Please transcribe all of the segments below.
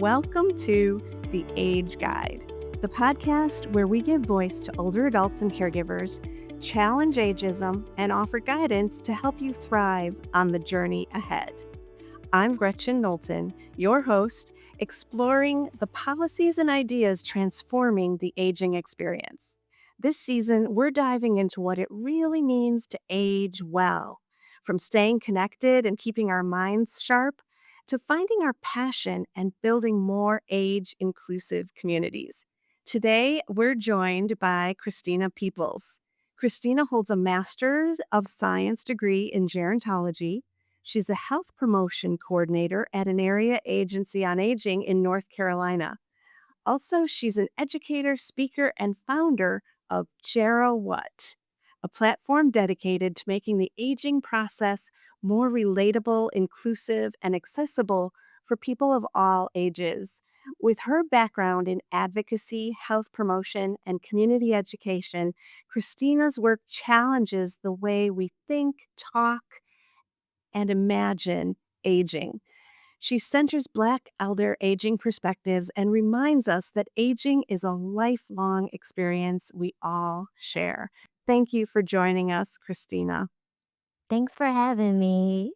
Welcome to The Age Guide, the podcast where we give voice to older adults and caregivers, challenge ageism, and offer guidance to help you thrive on the journey ahead. I'm Gretchen Knowlton, your host, exploring the policies and ideas transforming the aging experience. This season, we're diving into what it really means to age well, from staying connected and keeping our minds sharp to finding our passion and building more age-inclusive communities. Today, we're joined by Christina Peoples. Christina holds a Master's of Science degree in gerontology. She's a health promotion coordinator at an area agency on aging in North Carolina. Also, she's an educator, speaker, and founder of Gero-What, a platform dedicated to making the aging process more relatable, inclusive, and accessible for people of all ages. With her background in advocacy, health promotion, and community education, Christina's work challenges the way we think, talk, and imagine aging. She centers Black elder aging perspectives and reminds us that aging is a lifelong experience we all share. Thank you for joining us, Christina. Thanks for having me.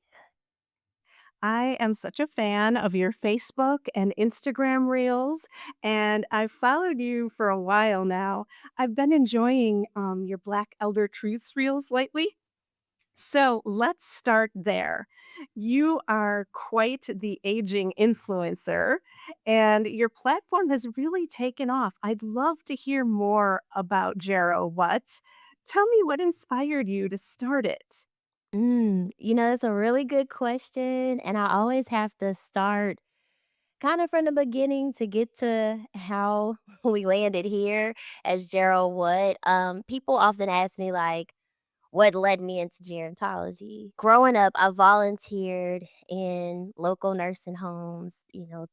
I am such a fan of your Facebook and Instagram reels, and I've followed you for a while now. I've been enjoying your Black Elder Truths reels lately. So let's start there. You are quite the aging influencer, and your platform has really taken off. I'd love to hear more about Gero-What. Tell me what inspired you to start it. It's a really good question, and I always have to start kind of from the beginning to get to how we landed here as Gero-What. People often ask me like, what led me into gerontology? Growing up, I volunteered in local nursing homes,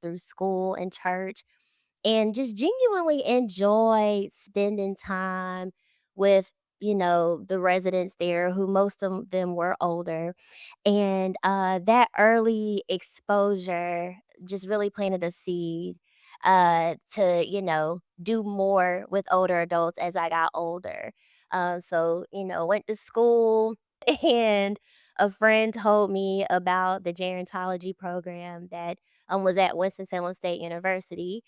through school and church, and just genuinely enjoy spending time with the residents there, who most of them were older. And that early exposure just really planted a seed to do more with older adults as I got older. Went to school and a friend told me about the gerontology program that was at Winston-Salem State University,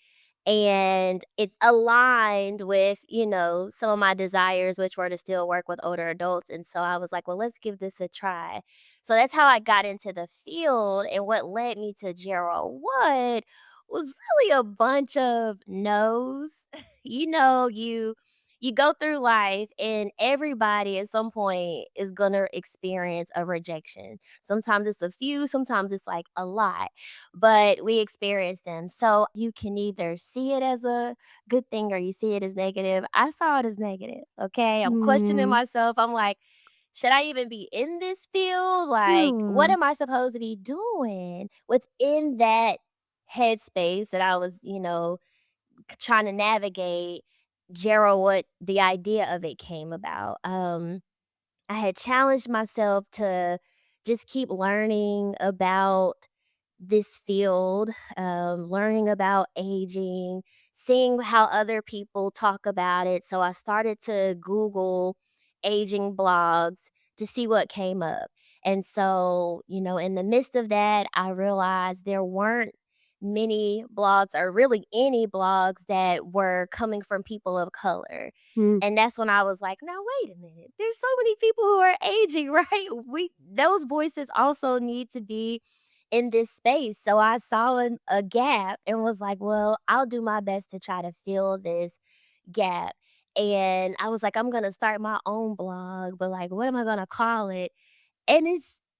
and it aligned with, some of my desires, which were to still work with older adults. And so I was like, well, let's give this a try. So that's how I got into the field. And what led me to Gero-What was really a bunch of no's. You go through life and everybody at some point is gonna experience a rejection. Sometimes it's a few, sometimes it's like a lot, but we experience them. So you can either see it as a good thing or you see it as negative. I saw it as negative. Okay. I'm questioning Hmm. myself. I'm like, should I even be in this field? Like, what Hmm. am I supposed to be doing within that headspace that I was, trying to navigate? What the idea of it came about. I had challenged myself to just keep learning about this field, learning about aging, seeing how other people talk about it. So I started to Google aging blogs to see what came up. And so, in the midst of that, I realized there weren't many blogs or really any blogs that were coming from people of color. Hmm. And that's when I was like, "Now wait a minute. There's so many people who are aging, right? We Those voices also need to be in this space." So I saw a gap and was like, "Well, I'll do my best to try to fill this gap." And I was like, "I'm gonna start my own blog, but like, what am I gonna call it?" And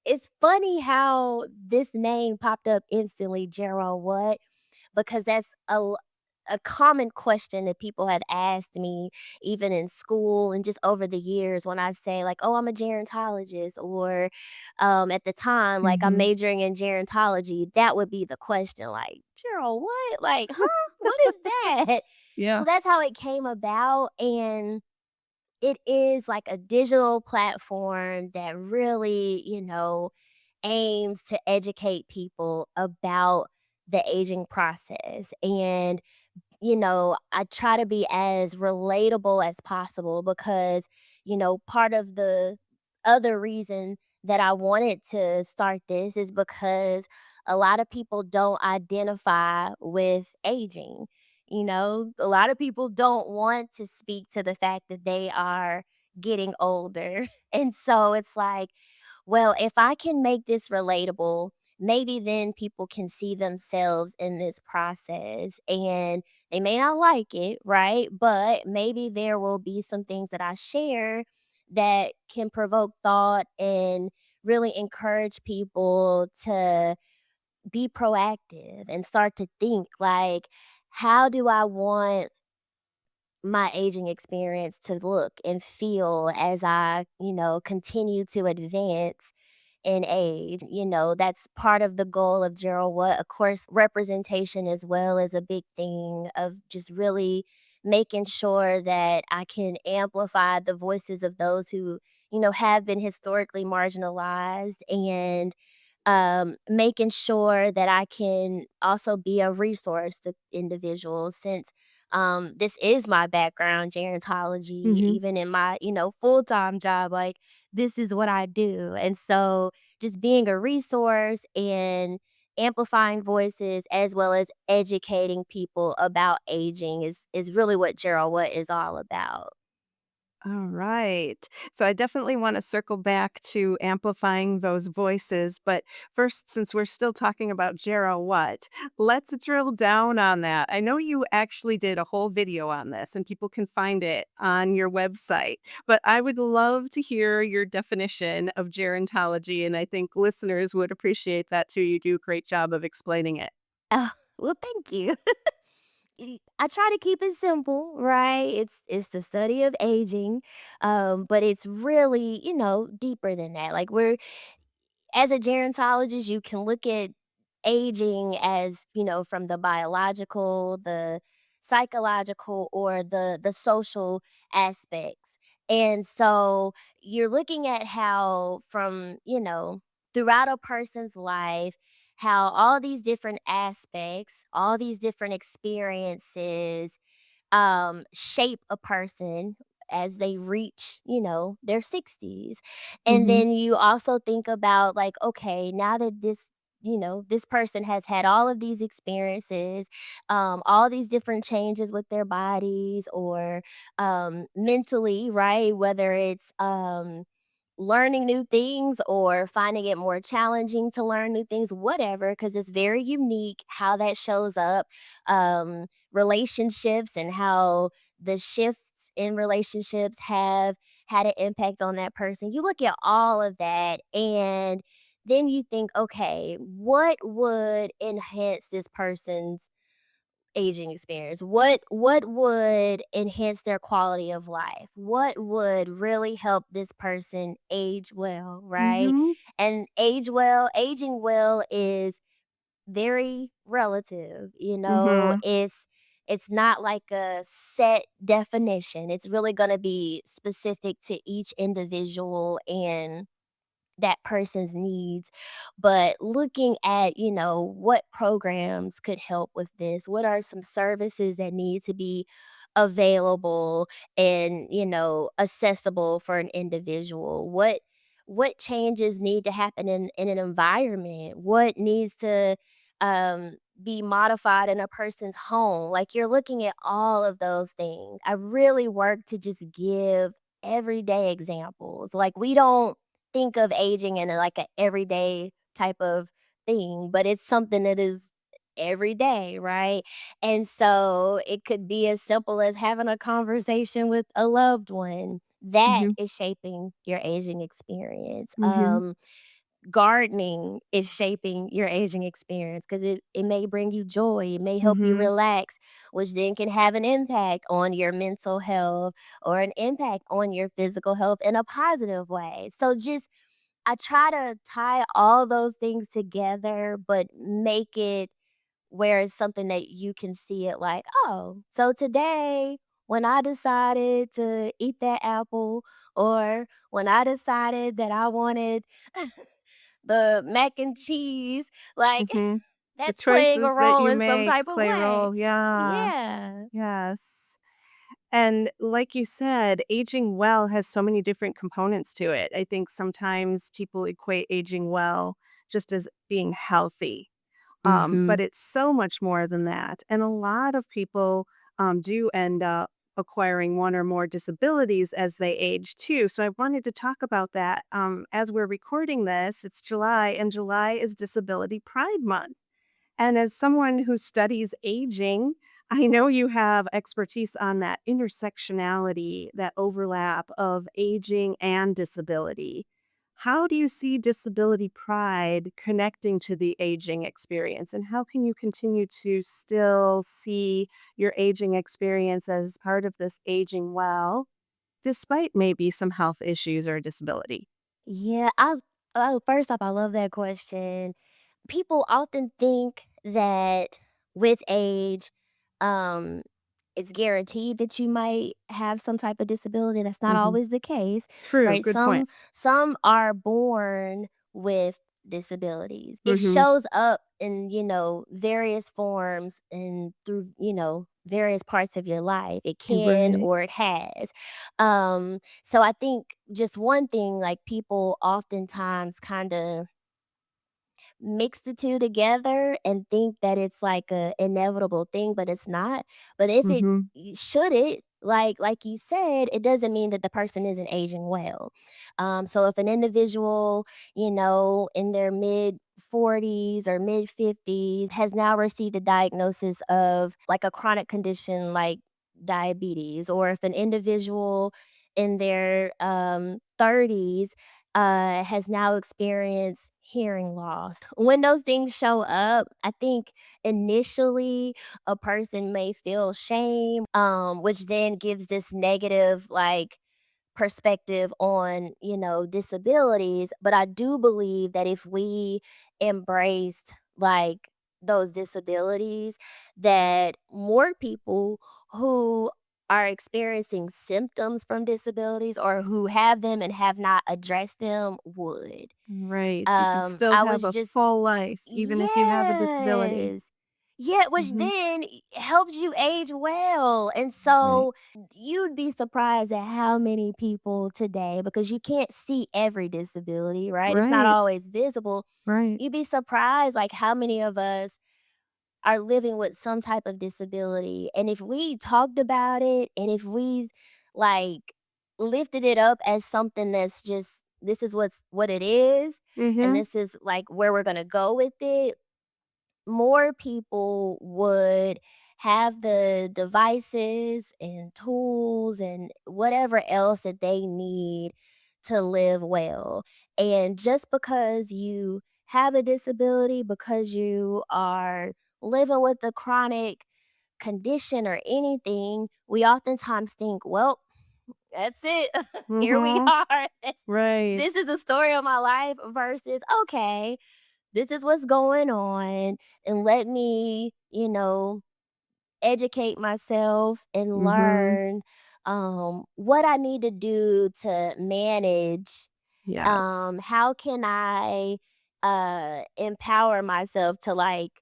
it's funny how this name popped up instantly, Gero-What, because that's a common question that people have asked me even in school and just over the years when I say like, "Oh, I'm a gerontologist," or at the time, like, I'm Hmm. majoring in gerontology. That would be the question, like, "Gero-What? Like, huh? What is that?" So Yeah. that's how it came about, and it is like a digital platform that really, aims to educate people about the aging process. And I try to be as relatable as possible because, part of the other reason that I wanted to start this is because a lot of people don't identify with aging. A lot of people don't want to speak to the fact that they are getting older. And so it's like, well, if I can make this relatable, maybe then people can see themselves in this process and they may not like it, right? But maybe there will be some things that I share that can provoke thought and really encourage people to be proactive and start to think like, how do I want my aging experience to look and feel as I, continue to advance in age. That's part of the goal of Gero-What. Of course, representation as well is a big thing of just really making sure that I can amplify the voices of those who, have been historically marginalized and making sure that I can also be a resource to individuals since this is my background, gerontology, Mhm. even in my, full-time job, like this is what I do. And so just being a resource and amplifying voices as well as educating people about aging is really what What is all about. All right. So I definitely want to circle back to amplifying those voices. But first, since we're still talking about Gero-What, let's drill down on that. I know you actually did a whole video on this and people can find it on your website. But I would love to hear your definition of gerontology. And I think listeners would appreciate that too. You do a great job of explaining it. Oh, well, thank you. I try to keep it simple, right? It's the study of aging, but it's really, deeper than that. Like we're as a gerontologist, you can look at aging as, from the biological, the psychological, or the social aspects. And so you're looking at how from, throughout a person's life, how all these different aspects, all these different experiences shape a person as they reach, their 60s. And Hmm. then you also think about like, okay, now that this person has had all of these experiences, all these different changes with their bodies or mentally, right? Whether it's learning new things or finding it more challenging to learn new things, whatever, because it's very unique how that shows up. Relationships and how the shifts in relationships have had an impact on that person. You look at all of that and then you think, okay, what would enhance this person's aging experience? What would enhance their quality of life? What would really help this person age well, right? Hmm. And aging well is very relative, Hmm. it's not like a set definition. It's really going to be specific to each individual and that person's needs. But looking at, what programs could help with this, what are some services that need to be available and, accessible for an individual? What changes need to happen in an environment? What needs to be modified in a person's home? Like you're looking at all of those things. I really work to just give everyday examples. Like we don't think of aging in like a everyday type of thing, but it's something that is every day, right? And so it could be as simple as having a conversation with a loved one. That Hmm. is shaping your aging experience. Hmm. Gardening is shaping your aging experience because it may bring you joy, it may help you Hmm. relax, which then can have an impact on your mental health or an impact on your physical health in a positive way. So just I try to tie all those things together, but make it where it's something that you can see it like, oh, so today when I decided to eat that apple, or when I decided that I wanted the mac and cheese, like Hmm. The That's playing a choices that role you in some make type of play a way. role. Yeah. Yeah. Yes. And like you said, aging well has so many different components to it. I think sometimes people equate aging well just as being healthy. But Mhm. it's so much more than that. And a lot of people do end up acquiring one or more disabilities as they age too. So I wanted to talk about that. As we're recording this, it's July, and July is Disability Pride Month. And as someone who studies aging, I know you have expertise on that intersectionality, that overlap of aging and disability. How do you see disability pride connecting to the aging experience? And how can you continue to still see your aging experience as part of this aging well, despite maybe some health issues or disability? Yeah, first off, I love that question. People often think that with age, um, it's guaranteed that you might have some type of disability. That's not Hmm. always the case, True. right? Good point. Some are born with disabilities. It Hmm. shows up in, various forms and through, various parts of your life. It can Right. or it has. So I think just one thing like people oftentimes kind of mix the 2 together and think that it's like a inevitable thing, but it's not. But if it Hmm. should it, like you said, it doesn't mean that the person isn't aging well. So if an individual, in their mid 40s or mid 50s has now received a diagnosis of like a chronic condition like diabetes, or if an individual in their 30s has now experienced hearing loss. When those things show up, I think initially a person may feel shame, which then gives this negative like perspective on, disabilities. But I do believe that if we embraced like those disabilities, that more people who are experiencing symptoms from disabilities or who have them and have not addressed them would. Right. You can still I have was a just full life even if you have a disability. yes. Yeah, which Mhm. then helps you age well, and Right. so you'd be surprised at how many people today, because you can't see every disability, right? It's not Right. always visible. Right. You'd be surprised, like, how many of us are living with some type of disability, and if we talked about it, and if we, like, lifted it up as something that's just, "This is what it is, and Mhm. this is, like, where we're gonna go with it," more people would have the devices and tools and whatever else that they need to live well. And just because you have a disability, because you are living with a chronic condition or anything, we oftentimes think, well, that's it. Here we Mhm. are. Right. This is a story of my life versus, okay, this is what's going on, and let me, educate myself and Mhm. learn what I need to do to manage. Yes. How can I empower myself to like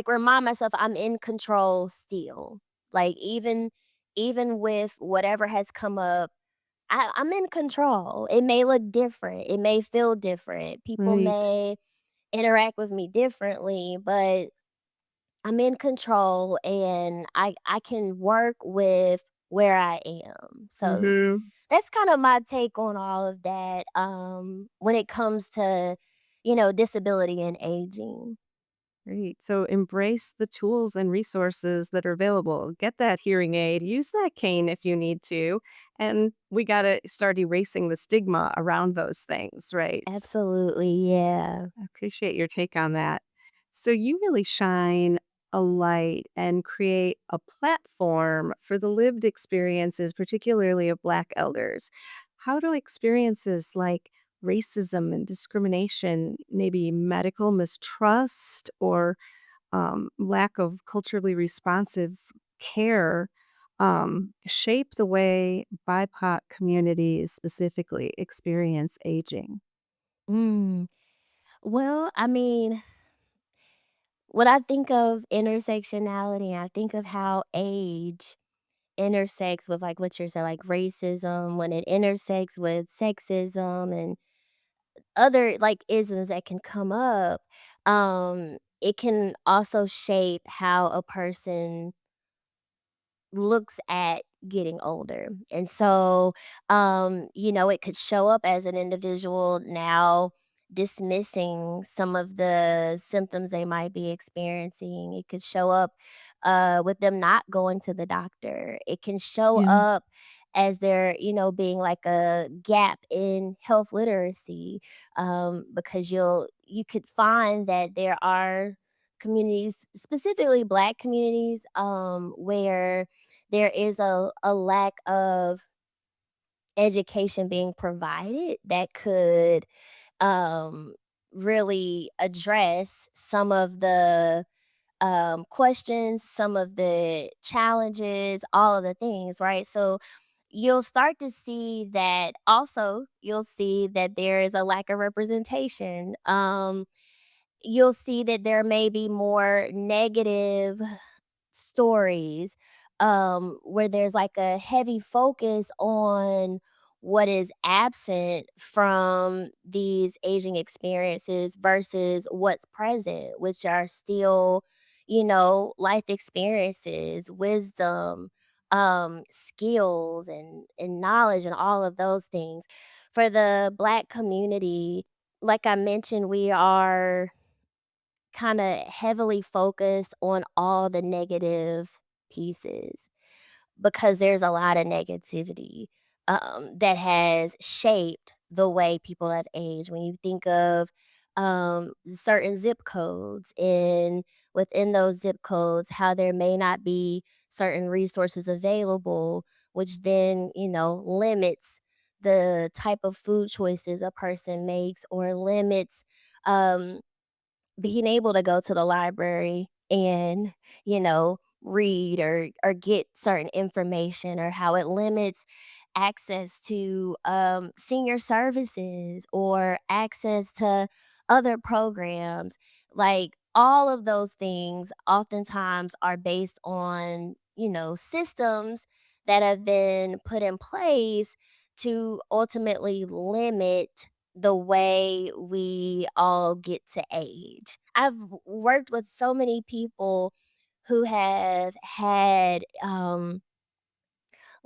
remind myself I'm in control still. Like even with whatever has come up, I'm in control. It may look different. It may feel different. People Right. may interact with me differently, but I'm in control and I can work with where I am. So Mhm. that's kind of my take on all of that when it comes to, disability and aging. Great. So embrace the tools and resources that are available. Get that hearing aid, use that cane if you need to. And we got to start erasing the stigma around those things, right? Absolutely. Yeah. I appreciate your take on that. So, you really shine a light and create a platform for the lived experiences, particularly of Black elders. How do experiences like racism and discrimination, maybe medical mistrust or lack of culturally responsive care, shape the way BIPOC communities specifically experience aging? Mm. Well, I mean, when I think of intersectionality, I think of how age intersects with, like, what you're saying, like, racism, when it intersects with sexism and other, like, isms that can come up, it can also shape how a person looks at getting older. And so, it could show up as an individual now dismissing some of the symptoms they might be experiencing. It could show up with them not going to the doctor. It can show Yeah. up as there, being like a gap in health literacy, because you could find that there are communities, specifically Black communities, where there is a lack of education being provided that could, um, really address some of the, questions, some of the challenges, all of the things, right? So, you'll start to see that also, you'll see that there is a lack of representation, you'll see that there may be more negative stories, where there's like a heavy focus on what is absent from these aging experiences versus what's present, which are still, life experiences, wisdom, skills and knowledge and all of those things. For the Black community, like I mentioned, we are kinda heavily focused on all the negative pieces because there's a lot of negativity, that has shaped the way people have aged. When you think of, certain zip codes and within those zip codes, how there may not be certain resources available, which then, limits the type of food choices a person makes or limits, um being able to go to the library and, read or get certain information, or how it limits access to, senior services or access to other programs. Like, all of those things oftentimes are based on, systems that have been put in place to ultimately limit the way we all get to age. I've worked with so many people who have had,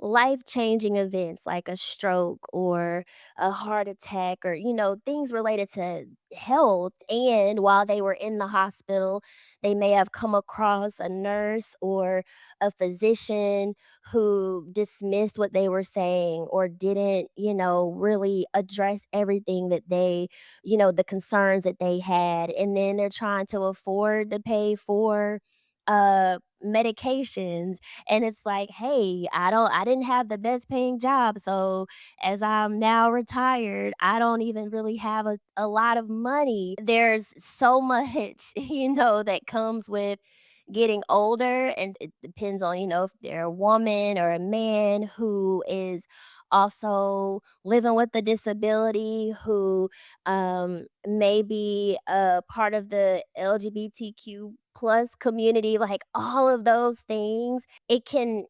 life-changing events like a stroke or a heart attack, or, things related to health, and while they were in the hospital, they may have come across a nurse or a physician who dismissed what they were saying or didn't, really address everything that the concerns that they had, and then they're trying to afford to pay for, medications, and it's like, "Hey, I didn't have the best paying job, so as I'm now retired, I don't even really have a lot of money." There's so much, that comes with getting older, and it depends on, if they're a woman or a man who is also living with a disability, who, may be a part of the LGBTQ plus community, like, all of those things, it can,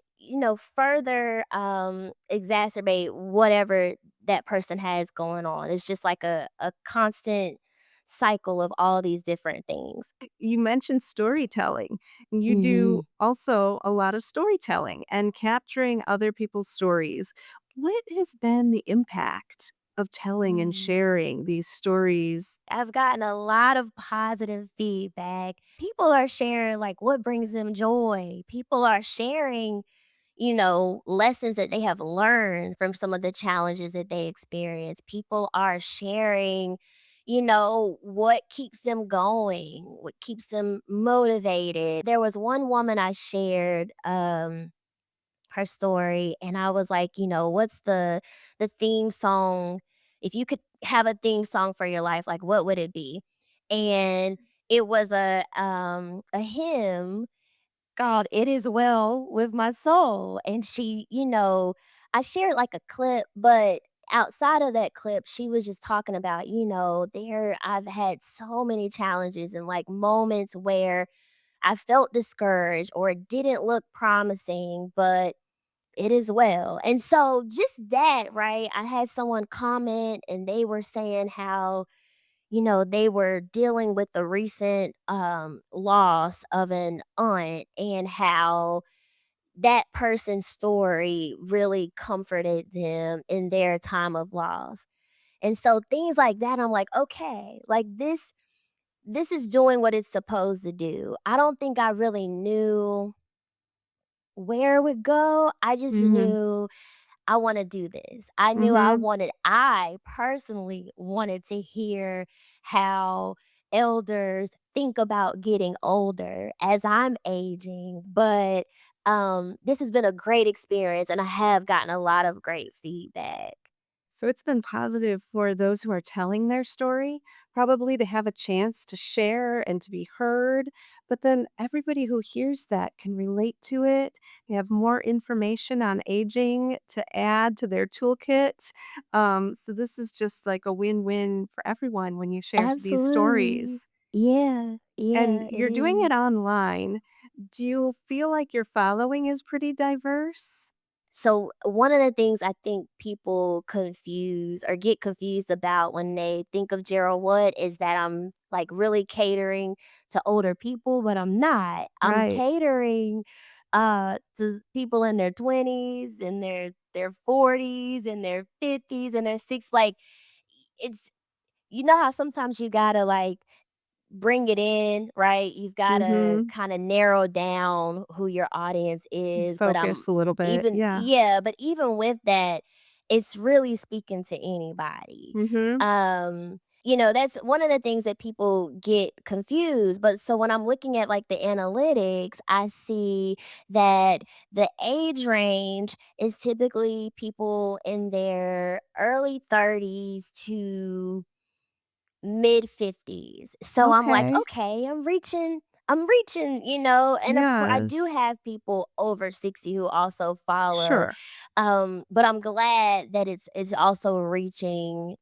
further, exacerbate whatever that person has going on. It's just like a constant cycle of all these different things. You mentioned storytelling. You do Mhm. also a lot of storytelling and capturing other people's stories. What has been the impact of telling and Mm. sharing these stories? I've gotten a lot of positive feedback. People are sharing, like, what brings them joy. People are sharing, lessons that they have learned from some of the challenges that they experience. People are sharing, what keeps them going, what keeps them motivated. There was one woman I shared, her story, and I was like, "What's the theme song? If you could have a theme song for your life, like, what would it be?" And it was a hymn called "It Is Well With My Soul," and I shared, like, a clip, but outside of that clip, she was just talking about, there I've had so many challenges and like moments where I felt discouraged or it didn't look promising, but it is well. And so just that, right? I had someone comment and they were saying how, they were dealing with the recent loss of an aunt and how that person's story really comforted them in their time of loss. And so things like that, I'm like, okay, like this is doing what it's supposed to do. I don't think I really knew where it would go. I just Mhm. knew I wanna do this. I knew Mhm. I personally wanted to hear how elders think about getting older as I'm aging, but, this has been a great experience, and I have gotten a lot of great feedback. So it's been positive for those who are telling their story, probably to have a chance to share and to be heard. But then everybody who hears that can relate to it. They have more information on aging to add to their toolkit. So this is just like a win win for everyone when you share these Absolutely. stories. Yeah, And yeah, it you're doing is. it online. Do you feel like your following is pretty diverse? So, one of the things I think people confuse or get confused about when they think of Gero-What is that I'm, like, really catering to older people, but I'm not. I'm Right. catering, to people in their 20s, and their 40s, and their 50s, and their 6 like, it's how sometimes you gotta, like, bring it in, right? You've gotta Mm-hmm. kinda narrow down who your audience is, but I'm Focus a little bit. even Yeah. yeah, but even with that, it's really speaking to anybody. Mm-hmm. That's one of the things that people get confused, but so when I'm looking at, like, the analytics, I see that the age range is typically people in their early 30s to mid-50s. So I'm like, Okay. "Okay, I'm reaching," and of course, I do Yes. have people over 60 who also follow, Sure. but I'm glad that it's also reaching,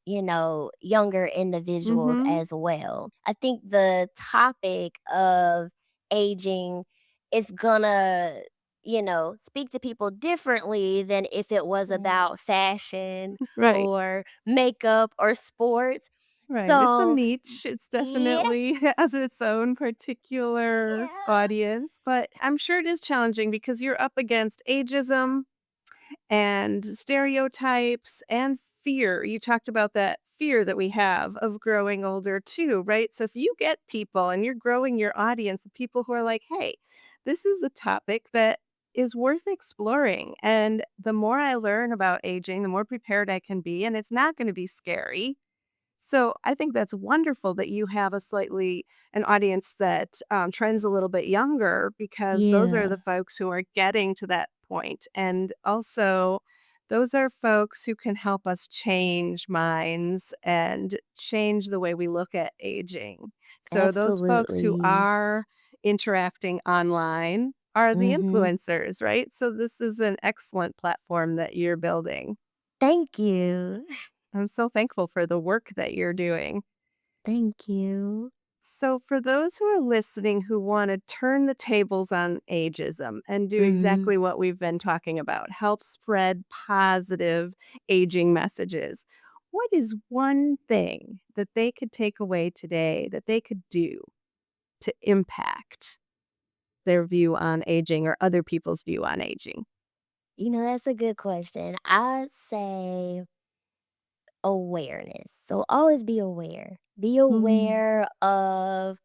younger individuals Mhm. as well. I think the topic of aging is gonna, speak to people differently than if it was about fashion Right. or makeup or sports. Right. It's a So, niche. It's yeah, definitely has its own particular yeah, audience, but I'm sure it is challenging because you're up against ageism and stereotypes and fear. You talked about that fear that we have of growing older too, right? So if you get people and you're growing your audience of people who are like, hey, this is a topic that is worth exploring. And the more I learn about aging, the more prepared I can be. And it's not going to be scary. So I think that's wonderful that you have an audience that trends a little bit younger because those are the yeah, folks who are getting to that point. And also, those are folks who can help us change minds and change the way we look at aging. So those folks who absolutely. are interacting online are the Mhm. influencers, right? So this is an excellent platform that you're building. Thank you. I'm so thankful for the work that you're doing. Thank you. So, for those who are listening who want to turn the tables on ageism and do Mhm. exactly what we've been talking about, help spread positive aging messages, what is one thing that they could take away today that they could do to impact their view on aging or other people's view on aging? That's a good question. I say awareness. So always be aware. Be Mm, aware of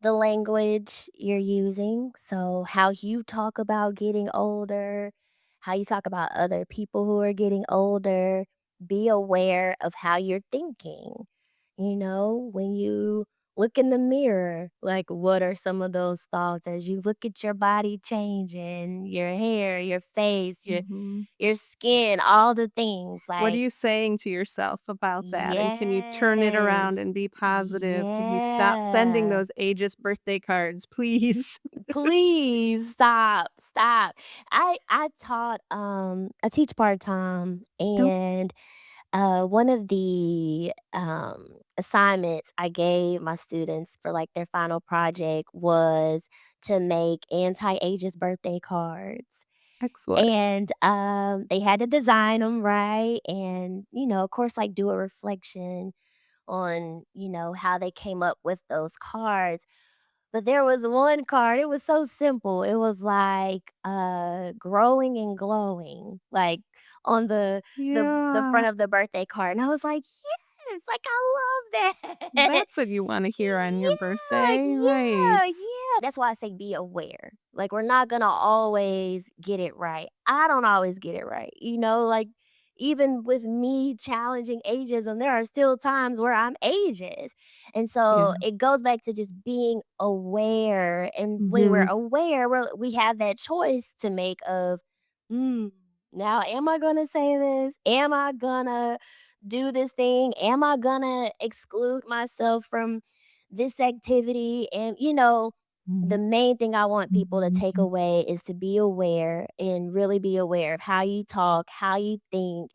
the language you're using. So, how you talk about getting older, how you talk about other people who are getting older. Be aware of how you're thinking. When you look in the mirror. Like, what are some of those thoughts as you look at your body changing, your hair, your face, Mhm. your skin, all the things, What are like, you saying to yourself about that? And can you turn it yes. around and be positive? Can you stop sending Yeah. those ageist birthday cards, please? Please stop, stop. I teach part-time, Oh, and one of the assignments I gave my students for like their final project was to make anti-ageist birthday cards. excellent. And they had to design them right. And, of course, like do a reflection on, how they came up with those cards. But there was one card, it was so simple. It was like, growing and glowing, like, on the Yeah, front of the birthday card, and I was like, "Yes, like, I love that." that's what you wanna hear on your Yeah, birthday, yeah, right. yeah. That's why I say be aware. Like, we're not gonna always get it right. I don't always get it right, like, even with me challenging ageism, there are still times where I'm ageist. And so Yeah. it goes back to just being aware. And when we're Mhm, aware, we have that choice to make of, mm, now am I gonna say this? Am I gonna do this thing? Am I gonna exclude myself from this activity? And, the mhm, main thing I want people to take away is to be aware and really be aware of how you talk, how you think,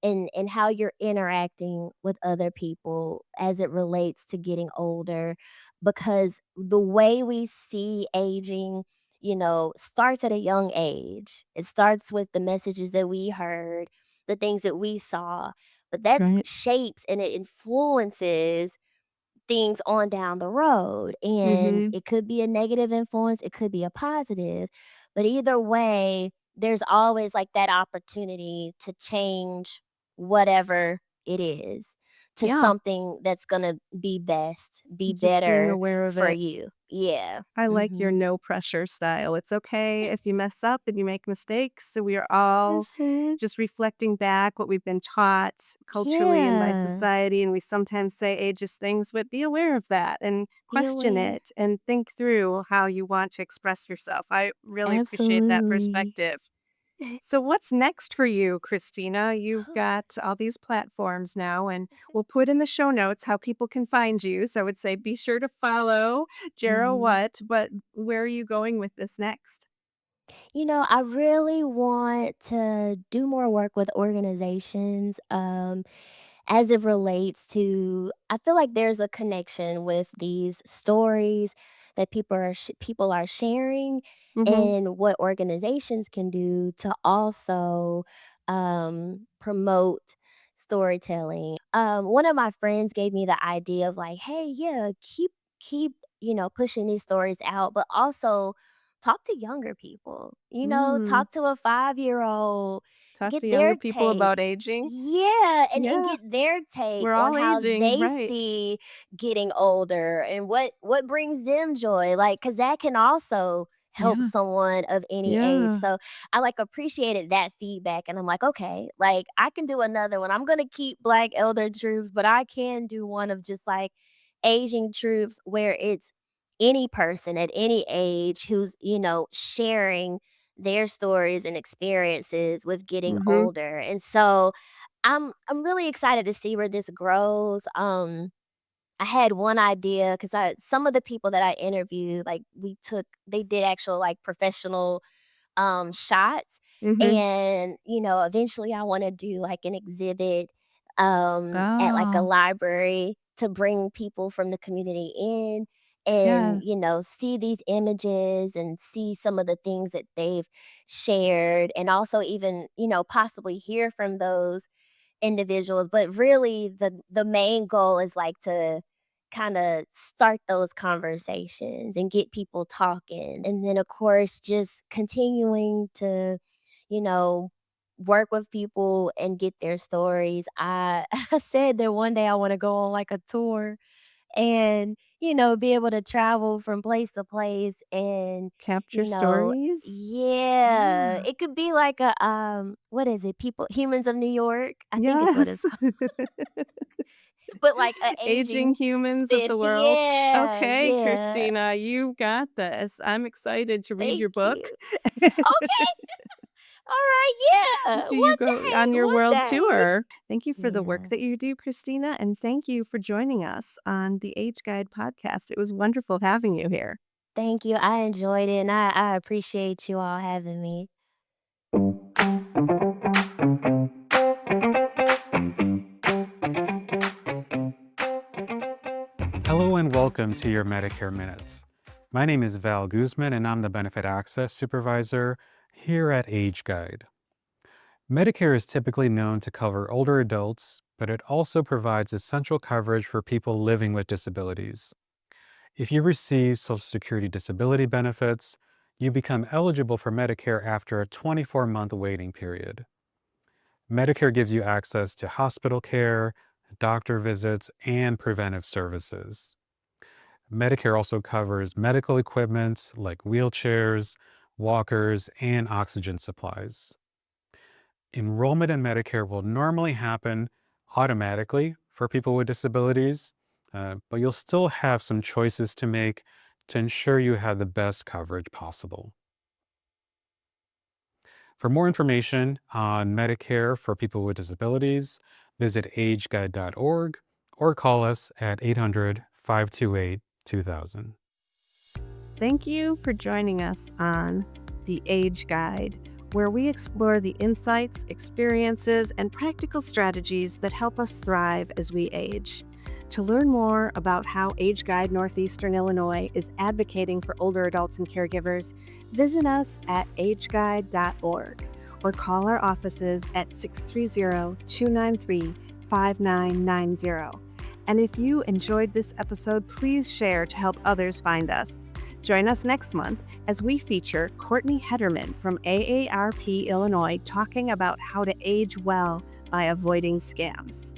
and how you're interacting with other people as it relates to getting older, because the way we see aging, starts at a young age. It starts with the messages that we heard, the things that we saw, but that right. shapes and it influences things on down the road. And Mhm. it could be a negative influence, it could be a positive, but either way, there's always like that opportunity to change whatever it is to Yeah, something that's going to be best, be just being better aware of for it. you. Yeah. I like your Mhm. no pressure style. It's okay if you mess up and you make mistakes. So we are all That's it. just reflecting back what we've been taught culturally and by Yeah. society. And we sometimes say ageist things, but be aware of that and Be question aware. it and think through how you want to express yourself. I really appreciate that Absolutely. perspective. So, what's next for you, Christina? You've got all these platforms now, and we'll put in the show notes how people can find you. So, I would say be sure to follow Mhm. Gero-What, but where are you going with this next? I really want to do more work with organizations, as it relates to, I feel like there's a connection with these stories that people are sharing, Mm-hmm. and what organizations can do to also promote storytelling. One of my friends gave me the idea of like, hey, yeah, keep pushing these stories out, but also talk to younger people, Mm. talk to a 5-year-old, Talk to get younger their people take. about aging. Yeah, and Yeah, get their 'cause take we're on all how aging, they right? see getting older and what brings them joy, like, cause that can also help Yeah, someone of any age. yeah, So, I, like, appreciated that feedback, and I'm like, "Okay, like, I can do another one. I'm gonna keep Black elder truths, but I can do one of just, like, aging truths where it's any person at any age who's, sharing their stories and experiences with getting mm-hmm. older." And so I'm really excited to see where this grows. I had one idea because I some of the people that I interviewed, like they did actual like professional shots. Mm-hmm. And, eventually I want to do like an exhibit at like a Oh, library to bring people from the community in and, yes. see these images and see some of the things that they've shared, and also even, possibly hear from those individuals. But really the main goal is like to kind of start those conversations and get people talking, and then of course just continuing to, you know work with people and get their stories. I I said that one day I want to go on like a tour and, be able to travel from place to place and, Capture you know stories. yeah, Yeah. it could be like what is it? People Humans of New York, I think is what it's Yes. called. but like a Aging aging humans of spin. the world. Yeah, Okay, yeah. Christina, you got this. I'm excited to read Thank your book. you. Okay, alright, yeah. Do you go on your One world day. tour? Thank you for the work Yeah. that you do, Christina, and thank you for joining us on the Age Guide podcast. It was wonderful having you here. Thank you. I enjoyed it, and I appreciate you all having me. Hello and welcome to your Medicare Minutes. My name is Val Guzman and I'm the Benefit Access Supervisor here at Age Guide. Medicare is typically known to cover older adults, but it also provides essential coverage for people living with disabilities. If you receive Social Security disability benefits, you become eligible for Medicare after a 24-month waiting period. Medicare gives you access to hospital care, doctor visits, and preventive services. Medicare also covers medical equipment like wheelchairs, walkers, and oxygen supplies. Enrollment in Medicare will normally happen automatically for people with disabilities, but you'll still have some choices to make to ensure you have the best coverage possible. For more information on Medicare for people with disabilities, visit ageguide.org or call us at 800-528-2000. Thank you for joining us on The Age Guide, where we explore the insights, experiences, and practical strategies that help us thrive as we age. To learn more about how Age Guide Northeastern Illinois is advocating for older adults and caregivers, visit us at ageguide.org or call our offices at 630-293-5990. And if you enjoyed this episode, please share to help others find us. Join us next month as we feature Courtney Hederman from AARP Illinois talking about how to age well by avoiding scams.